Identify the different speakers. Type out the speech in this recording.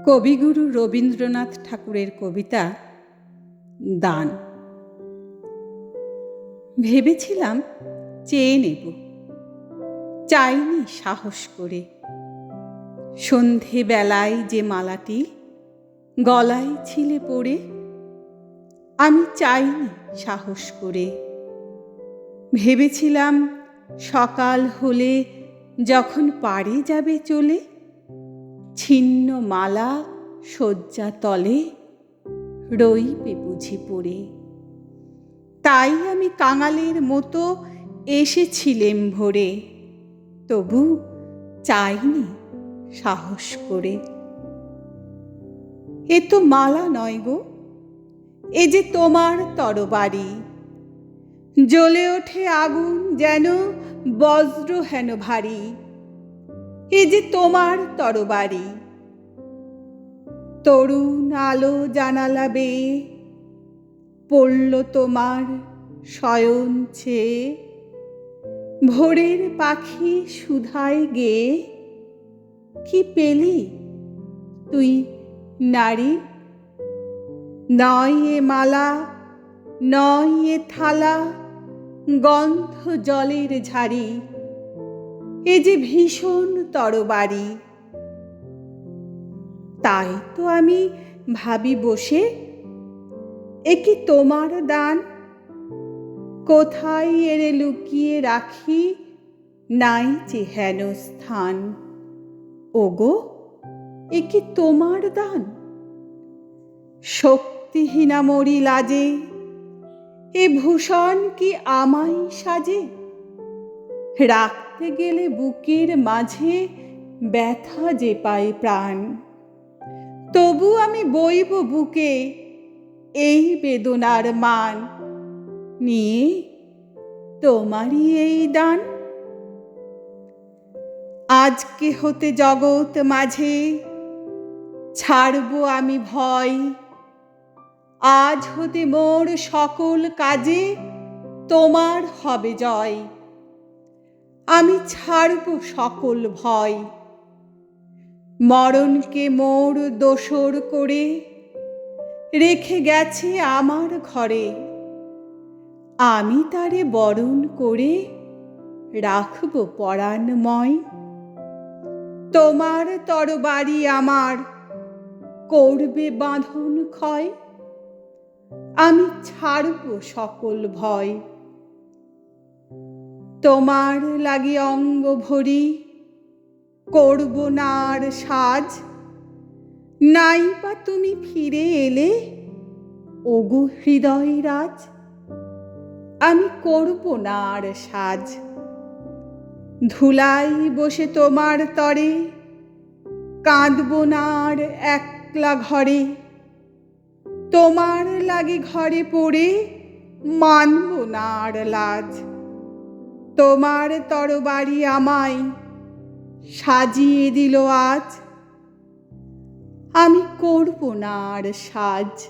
Speaker 1: কবিগুরু রবীন্দ্রনাথ ঠাকুরের কবিতা দান। ভেবেছিলাম চেয়ে নেব, চাইনি সাহস করে। সন্ধেবেলায় যে মালাটি গলায় ছিলে পড়ে, আমি চাইনি সাহস করে। ভেবেছিলাম সকাল হলে যখন পাড়ে যাবে চলে, ছিন্ন মালা শয্যা তলে রইবে বুঝি পড়ে। তাই আমি কাঙালের মতো এসেছিলেম ভোরে, তবু চাইনি সাহস করে। এ তো মালা নয় গো, এ যে তোমার তরবারি। জ্বলে ওঠে আগুন যেন বজ্র হেন ভারী। এ যে তোমার তরবারি। তরুণ আলো জানালা বেয়ে পড়ল তোমার শয়ন ছেয়ে। ভোরের পাখি সুধায় গেয়ে কি পেলি তুই নারী? নয় এ মালা, নয় এ থালা, গন্ধ জলের ঝাড়ি। এ যে ভীষণ তরবারি। তাই তো আমি ভাবি বসে, এ কি তোমার দান? কোথায় এরে লুকিয়ে রাখি নাই যে হেন স্থান। ওগো, এ কি তোমার দান? শক্তিহীনা মরি লাজে, এ ভূষণ কি আমায় সাজে? রাখতে গেলে বুকের মাঝে ব্যথা যে পায় প্রাণ। তবু আমি বইব বুকে এই বেদনার মান, নিয়ে তোমারই এই দান। আজকে হতে জগৎ মাঝে ছাড়ব আমি ভয়। আজ হতে মোর সকল কাজে তোমার হবে জয়। আমি ছাড়ব সকল ভয়। মরণকে মোর দোসর করে রেখে গেছে আমার ঘরে। আমি তারে বরণ করে রাখব পরাণময়। তোমার তরবারি আমার করবে বাঁধন ক্ষয়। আমি ছাড়ব সকল ভয়। তোমার লাগি অঙ্গ ভরি করব না আর সাজ। নাই বা তুমি ফিরে এলে ওগো হৃদয় রাজ। আমি করব না আর সাজ। ধুলাই বসে তোমার তরে কাঁদব না আর একলা ঘরে। তোমার লাগি ঘরে পড়ে মানব না আর লাজ। তোমার তরবারি আমায় সাজিয়ে দিল আজ। আমি করব না আর সাজ।